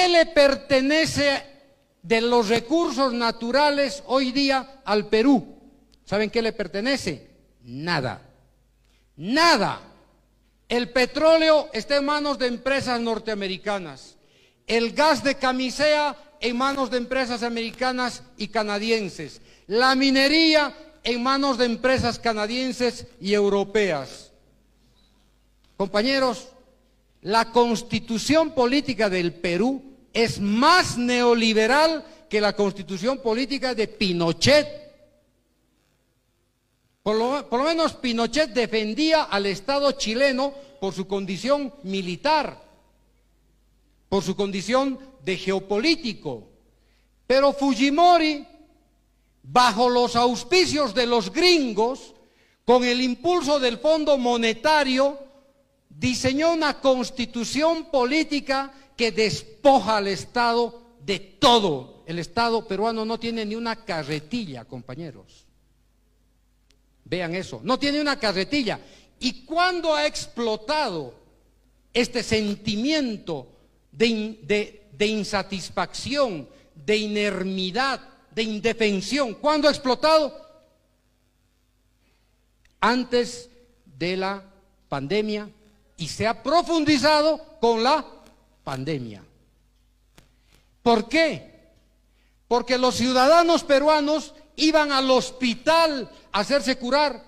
¿Qué le pertenece de los recursos naturales hoy día al Perú? ¿Saben qué le pertenece? Nada. Nada. El petróleo está en manos de empresas norteamericanas. El gas de Camisea en manos de empresas americanas y canadienses. La minería en manos de empresas canadienses y europeas. Compañeros, la constitución política del Perú es más neoliberal que la constitución política de Pinochet. Por lo menos Pinochet defendía al Estado chileno por su condición militar, por su condición de geopolítico. Pero Fujimori, bajo los auspicios de los gringos, con el impulso del Fondo Monetario, diseñó una constitución política que despoja al Estado de todo. El Estado peruano no tiene ni una carretilla, compañeros. Vean eso, no tiene una carretilla. ¿Y cuándo ha explotado este sentimiento de insatisfacción, de inermidad, de indefensión? ¿Cuándo ha explotado? Antes de la pandemia, y se ha profundizado con la pandemia. ¿Por qué? Porque los ciudadanos peruanos iban al hospital a hacerse curar.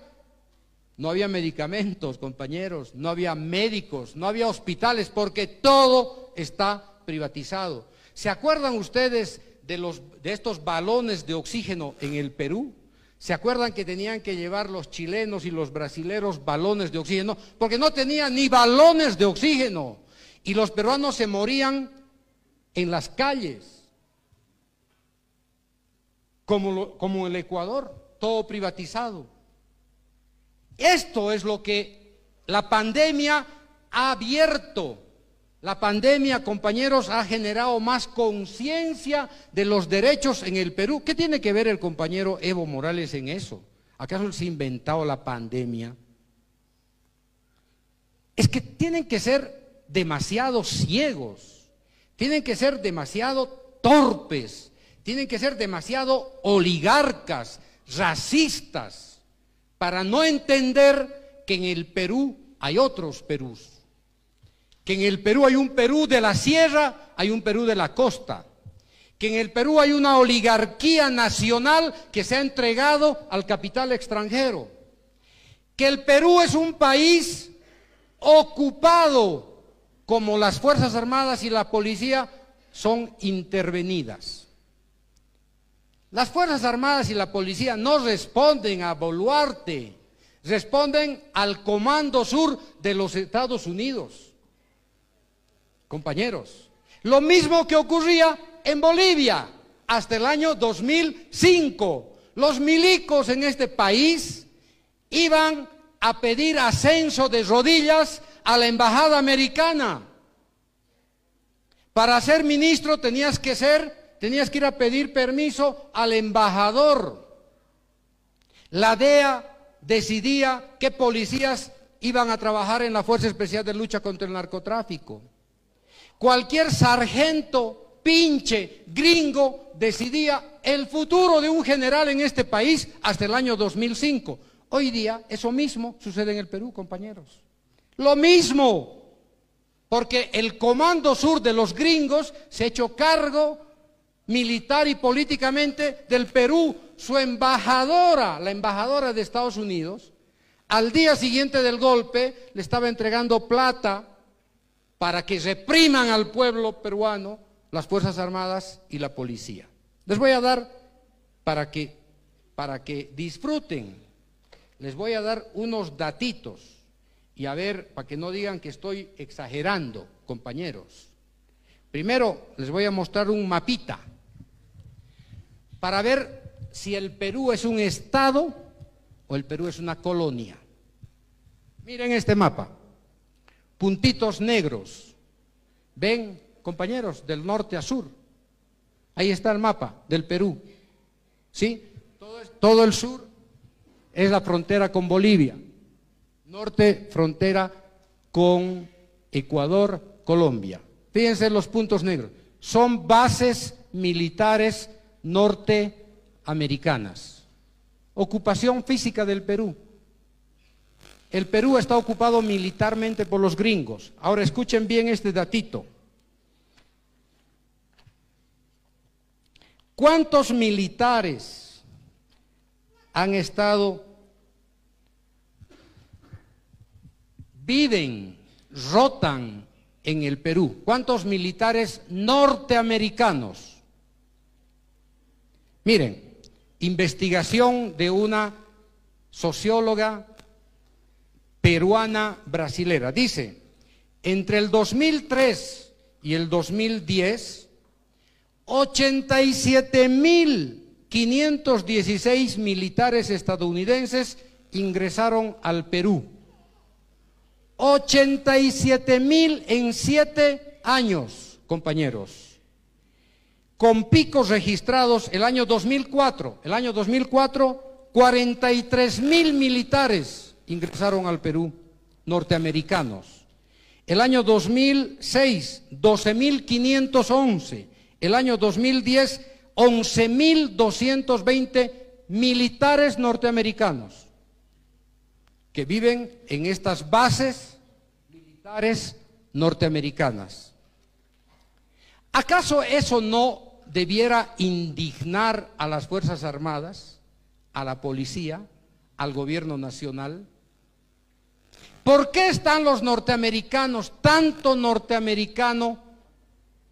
No había medicamentos, compañeros, no había médicos, no había hospitales, porque todo está privatizado. ¿Se acuerdan ustedes de estos balones de oxígeno en el Perú? ¿Se acuerdan que tenían que llevar los chilenos y los brasileros balones de oxígeno? Porque no tenían ni balones de oxígeno. Y los peruanos se morían en las calles. Como el Ecuador, todo privatizado. Esto es lo que la pandemia ha abierto. La pandemia, compañeros, ha generado más conciencia de los derechos en el Perú. ¿Qué tiene que ver el compañero Evo Morales en eso? ¿Acaso se ha inventado la pandemia? Es que tienen que ser demasiado ciegos, tienen que ser demasiado torpes, tienen que ser demasiado oligarcas, racistas, para no entender que en el Perú hay otros Perús. Que en el Perú hay un Perú de la sierra, hay un Perú de la costa. Que en el Perú hay una oligarquía nacional que se ha entregado al capital extranjero. Que el Perú es un país ocupado, como las Fuerzas Armadas y la policía son intervenidas. Las Fuerzas Armadas y la policía no responden a Boluarte, responden al Comando Sur de los Estados Unidos. Compañeros, lo mismo que ocurría en Bolivia hasta el año 2005. Los milicos en este país iban a pedir ascenso de rodillas a la embajada americana. Para ser ministro tenías que ir a pedir permiso al embajador. La DEA decidía qué policías iban a trabajar en la Fuerza Especial de Lucha contra el Narcotráfico. Cualquier sargento, pinche, gringo, decidía el futuro de un general en este país hasta el año 2005. Hoy día eso mismo sucede en el Perú, compañeros. Lo mismo, porque el Comando Sur de los gringos se ha hecho cargo militar y políticamente del Perú. Su embajadora, la embajadora de Estados Unidos, al día siguiente del golpe le estaba entregando plata para que repriman al pueblo peruano las Fuerzas Armadas y la policía. Les voy a dar, para que disfruten, les voy a dar unos datitos, y a ver, para que no digan que estoy exagerando, compañeros. Primero, les voy a mostrar un mapita, para ver si el Perú es un estado o el Perú es una colonia. Miren este mapa. Puntitos negros, ven, compañeros, del norte a sur. Ahí está el mapa del Perú, ¿sí? Todo el sur es la frontera con Bolivia, norte frontera con Ecuador, Colombia. Fíjense los puntos negros, son bases militares norteamericanas. Ocupación física del Perú. El Perú está ocupado militarmente por los gringos. Ahora escuchen bien este datito. ¿Cuántos militares han estado, viven, rotan en el Perú? ¿Cuántos militares norteamericanos? Miren, investigación de una socióloga peruana brasilera. Dice, entre el 2003 y el 2010, 87.516 militares estadounidenses ingresaron al Perú. 87.000 en 7 años, compañeros. Con picos registrados el año 2004. El año 2004, 43.000 militares ingresaron al Perú, norteamericanos. El año 2006, 12.511. El año 2010, 11.220 militares norteamericanos que viven en estas bases militares norteamericanas. ¿Acaso eso no debiera indignar a las Fuerzas Armadas, a la policía, al gobierno nacional? ¿Por qué están los norteamericanos, tanto norteamericano,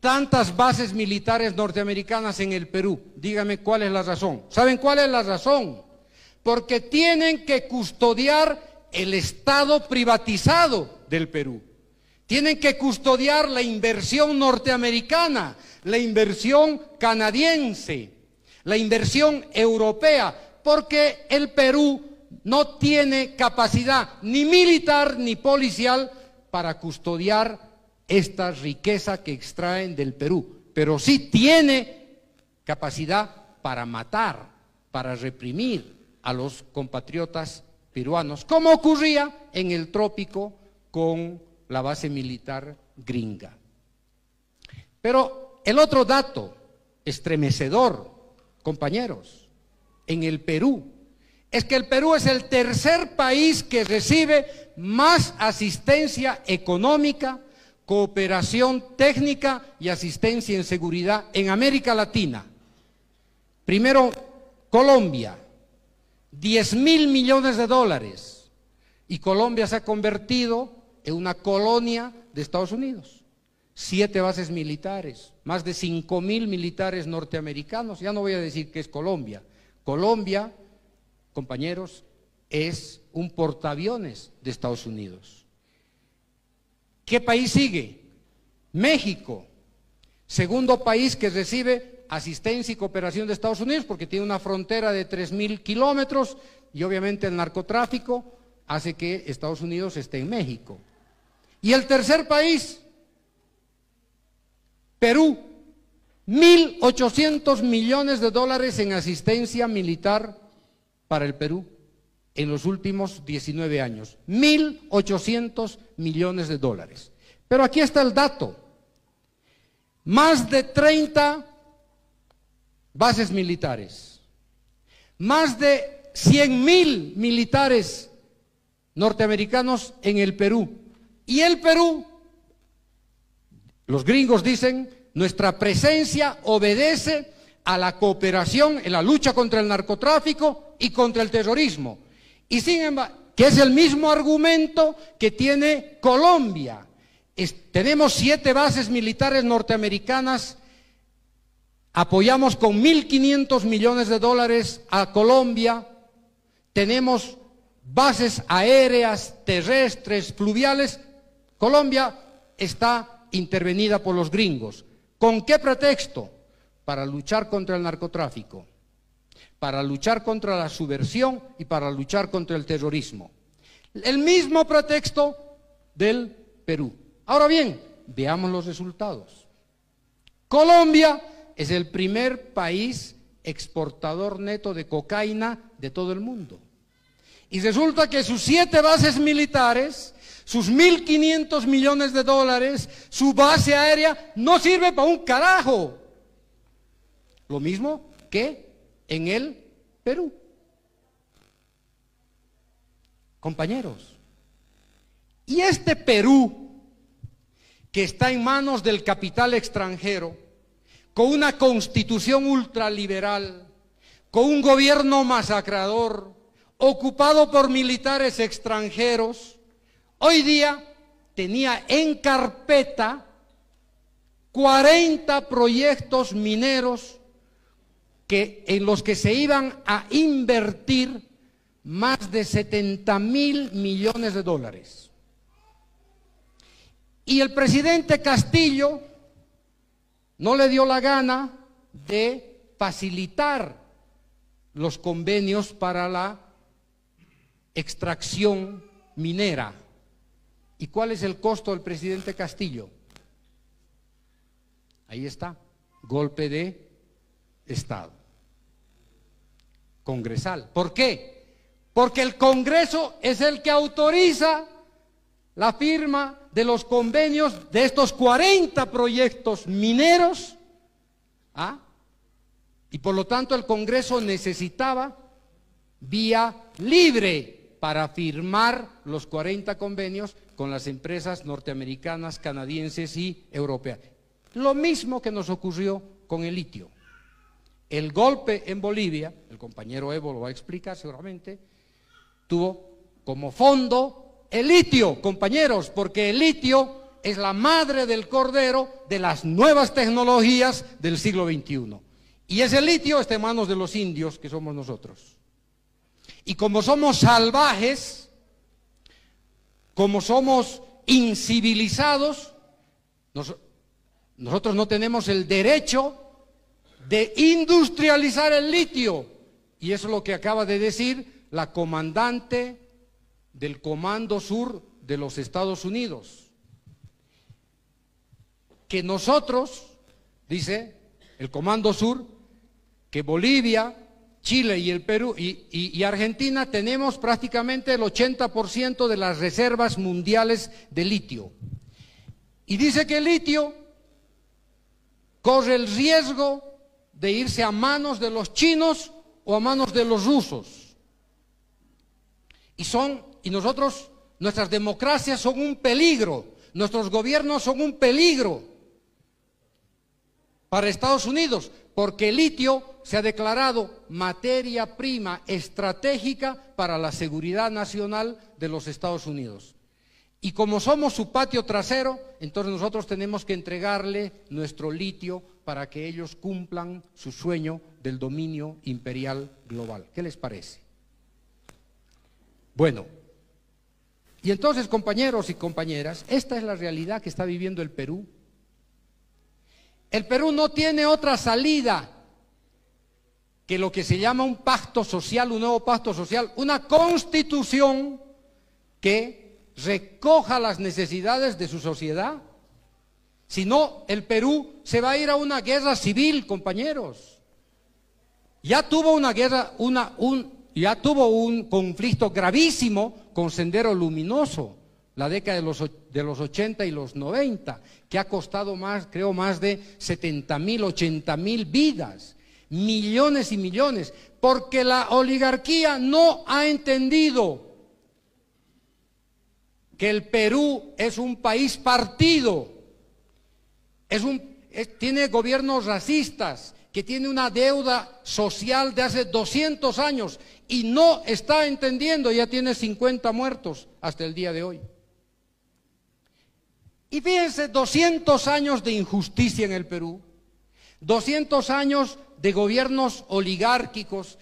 tantas bases militares norteamericanas en el Perú? Dígame cuál es la razón. ¿Saben cuál es la razón? Porque tienen que custodiar el Estado privatizado del Perú. Tienen que custodiar la inversión norteamericana, la inversión canadiense, la inversión europea, porque el Perú no tiene capacidad ni militar ni policial para custodiar esta riqueza que extraen del Perú, pero sí tiene capacidad para matar, para reprimir a los compatriotas peruanos, como ocurría en el trópico con la base militar gringa. Pero el otro dato estremecedor, compañeros, en el Perú, es que el Perú es el tercer país que recibe más asistencia económica, cooperación técnica y asistencia en seguridad en América Latina. Primero, Colombia, 10.000 millones de dólares, y Colombia se ha convertido en una colonia de Estados Unidos. 7 bases militares, más de 5.000 militares norteamericanos. Ya no voy a decir que es Colombia. Colombia, compañeros, es un portaaviones de Estados Unidos. ¿Qué país sigue? México, segundo país que recibe asistencia y cooperación de Estados Unidos, porque tiene una frontera de 3.000 kilómetros y obviamente el narcotráfico hace que Estados Unidos esté en México. Y el tercer país, Perú, 1.800 millones de dólares en asistencia militar para el Perú en los últimos 19 años. 1.800 millones de dólares. Pero aquí está el dato. Más de 30 bases militares, más de 100.000 militares norteamericanos en el Perú. Y el Perú, los gringos dicen, nuestra presencia obedece a la cooperación en la lucha contra el narcotráfico y contra el terrorismo. Y sin embargo, que es el mismo argumento que tiene Colombia. Tenemos 7 bases militares norteamericanas, apoyamos con 1.500 millones de dólares a Colombia, tenemos bases aéreas, terrestres, fluviales. Colombia está intervenida por los gringos. ¿Con qué pretexto? Para luchar contra el narcotráfico, para luchar contra la subversión y para luchar contra el terrorismo. El mismo pretexto del Perú. Ahora bien, veamos los resultados. Colombia es el primer país exportador neto de cocaína de todo el mundo. Y resulta que sus 7 bases militares sus 1.500 millones de dólares, su base aérea, no sirve para un carajo. Lo mismo que en el Perú. Compañeros, y este Perú, que está en manos del capital extranjero, con una constitución ultraliberal, con un gobierno masacrador, ocupado por militares extranjeros, hoy día tenía en carpeta 40 proyectos mineros en los que se iban a invertir más de 70.000 millones de dólares. Y el presidente Castillo no le dio la gana de facilitar los convenios para la extracción minera. ¿Y cuál es el costo del presidente Castillo? Ahí está, golpe de Estado congresal. ¿Por qué? Porque el Congreso es el que autoriza la firma de los convenios de estos 40 proyectos mineros, y por lo tanto el Congreso necesitaba vía libre para firmar los 40 convenios con las empresas norteamericanas, canadienses y europeas. Lo mismo que nos ocurrió con el litio. El golpe en Bolivia, el compañero Evo lo va a explicar seguramente, tuvo como fondo el litio, compañeros, porque el litio es la madre del cordero de las nuevas tecnologías del siglo XXI. Y ese litio está en manos de los indios, que somos nosotros. Y como somos salvajes, como somos incivilizados, nosotros no tenemos el derecho de industrializar el litio. Y eso es lo que acaba de decir la comandante del Comando Sur de los Estados Unidos. Que nosotros, dice el Comando Sur, que Bolivia, Chile y el Perú y Argentina tenemos prácticamente el 80% de las reservas mundiales de litio. Y dice que el litio corre el riesgo de irse a manos de los chinos o a manos de los rusos. Y nosotros, nuestras democracias son un peligro, nuestros gobiernos son un peligro para Estados Unidos, porque el litio se ha declarado materia prima estratégica para la seguridad nacional de los Estados Unidos. Y como somos su patio trasero, entonces nosotros tenemos que entregarle nuestro litio para que ellos cumplan su sueño del dominio imperial global. ¿Qué les parece? Bueno, y entonces, compañeros y compañeras, esta es la realidad que está viviendo el Perú. El Perú no tiene otra salida que lo que se llama un pacto social, un nuevo pacto social, una constitución que recoja las necesidades de su sociedad. Si no, el Perú se va a ir a una guerra civil, compañeros. Ya tuvo una guerra, ya tuvo un conflicto gravísimo con Sendero Luminoso, la década de los 80 y los 90, que ha costado más, creo, más de 70.000, 80.000 vidas, millones y millones, porque la oligarquía no ha entendido que el Perú es un país partido, tiene gobiernos racistas, que tiene una deuda social de hace 200 años y no está entendiendo, ya tiene 50 muertos hasta el día de hoy. Y fíjense, 200 años de injusticia en el Perú, 200 años de gobiernos oligárquicos,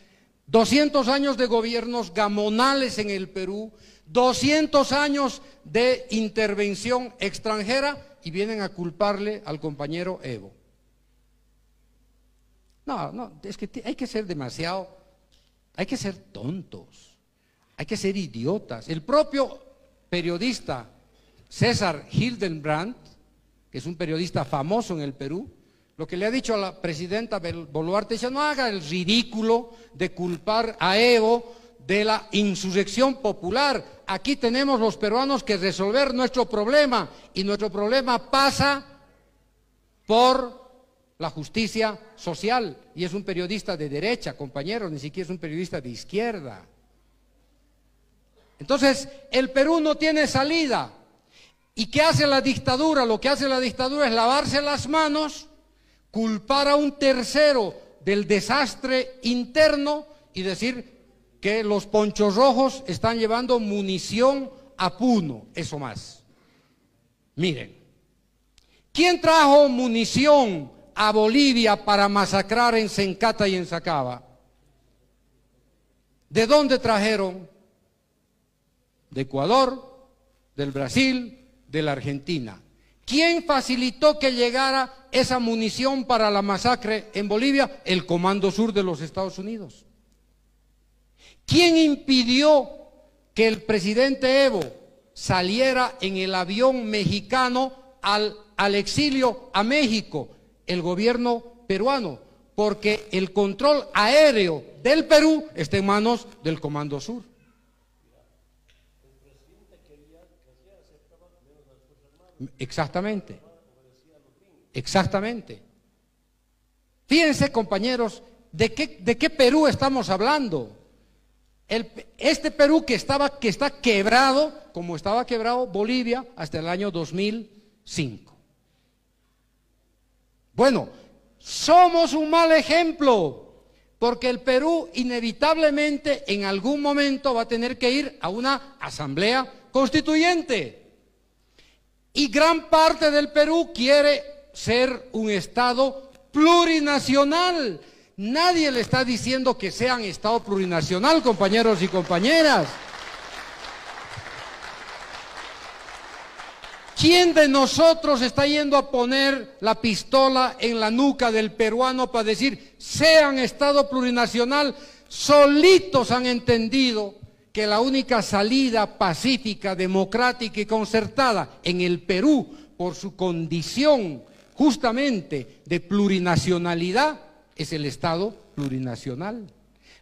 200 años de gobiernos gamonales en el Perú, 200 años de intervención extranjera, y vienen a culparle al compañero Evo. No, es que hay que ser hay que ser tontos, hay que ser idiotas. El propio periodista César Hildenbrand, que es un periodista famoso en el Perú, lo que le ha dicho a la presidenta Boluarte, dice, no haga el ridículo de culpar a Evo de la insurrección popular. Aquí tenemos los peruanos que resolver nuestro problema, y nuestro problema pasa por la justicia social. Y es un periodista de derecha, compañeros, ni siquiera es un periodista de izquierda. Entonces, el Perú no tiene salida. ¿Y qué hace la dictadura? Lo que hace la dictadura es lavarse las manos, culpar a un tercero del desastre interno y decir que los ponchos rojos están llevando munición a Puno, eso más. Miren, ¿quién trajo munición a Bolivia para masacrar en Sencata y en Sacaba? ¿De dónde trajeron? De Ecuador, del Brasil, de la Argentina. ¿Quién facilitó que llegara esa munición para la masacre en Bolivia? El Comando Sur de los Estados Unidos. ¿Quién impidió que el presidente Evo saliera en el avión mexicano al exilio a México? El gobierno peruano, porque el control aéreo del Perú está en manos del Comando Sur. Exactamente, exactamente. Fíjense, compañeros, ¿de qué Perú estamos hablando? Este Perú que está quebrado, como estaba quebrado Bolivia hasta el año 2005. Bueno, somos un mal ejemplo, porque el Perú inevitablemente en algún momento va a tener que ir a una asamblea constituyente. Y gran parte del Perú quiere ser un Estado plurinacional. Nadie le está diciendo que sean Estado plurinacional, compañeros y compañeras. ¿Quién de nosotros está yendo a poner la pistola en la nuca del peruano para decir, sean Estado plurinacional? Solitos han entendido que la única salida pacífica, democrática y concertada en el Perú, por su condición justamente de plurinacionalidad, es el Estado plurinacional.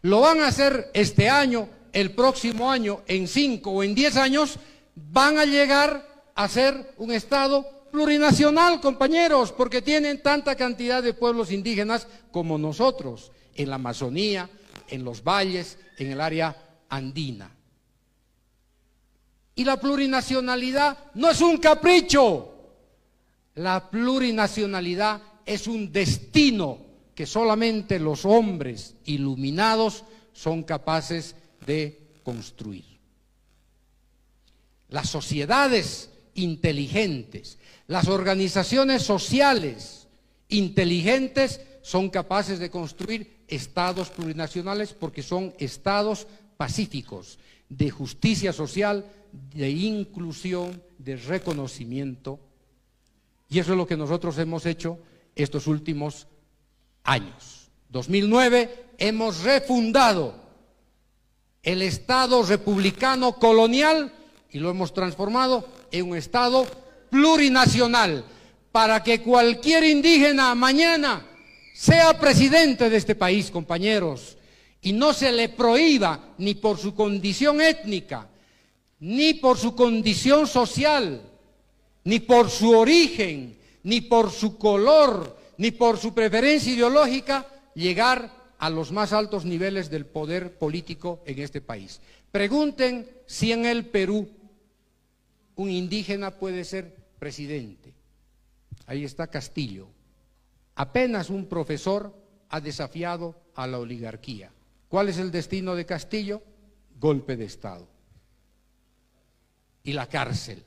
Lo van a hacer este año, el próximo año, en 5 o en 10 años, van a llegar a ser un Estado plurinacional, compañeros, porque tienen tanta cantidad de pueblos indígenas como nosotros, en la Amazonía, en los valles, en el área andina. Y la plurinacionalidad no es un capricho, la plurinacionalidad es un destino que solamente los hombres iluminados son capaces de construir. Las sociedades inteligentes, las organizaciones sociales inteligentes son capaces de construir estados plurinacionales porque son estados pacíficos, de justicia social, de inclusión, de reconocimiento. Y eso es lo que nosotros hemos hecho estos últimos años. 2009 hemos refundado el Estado republicano colonial y lo hemos transformado en un Estado plurinacional para que cualquier indígena mañana sea presidente de este país, compañeros, y no se le prohíba ni por su condición étnica, ni por su condición social, ni por su origen, ni por su color, ni por su preferencia ideológica, llegar a los más altos niveles del poder político en este país. Pregunten si en el Perú un indígena puede ser presidente. Ahí está Castillo. Apenas un profesor ha desafiado a la oligarquía. ¿Cuál es el destino de Castillo? Golpe de Estado. Y la cárcel.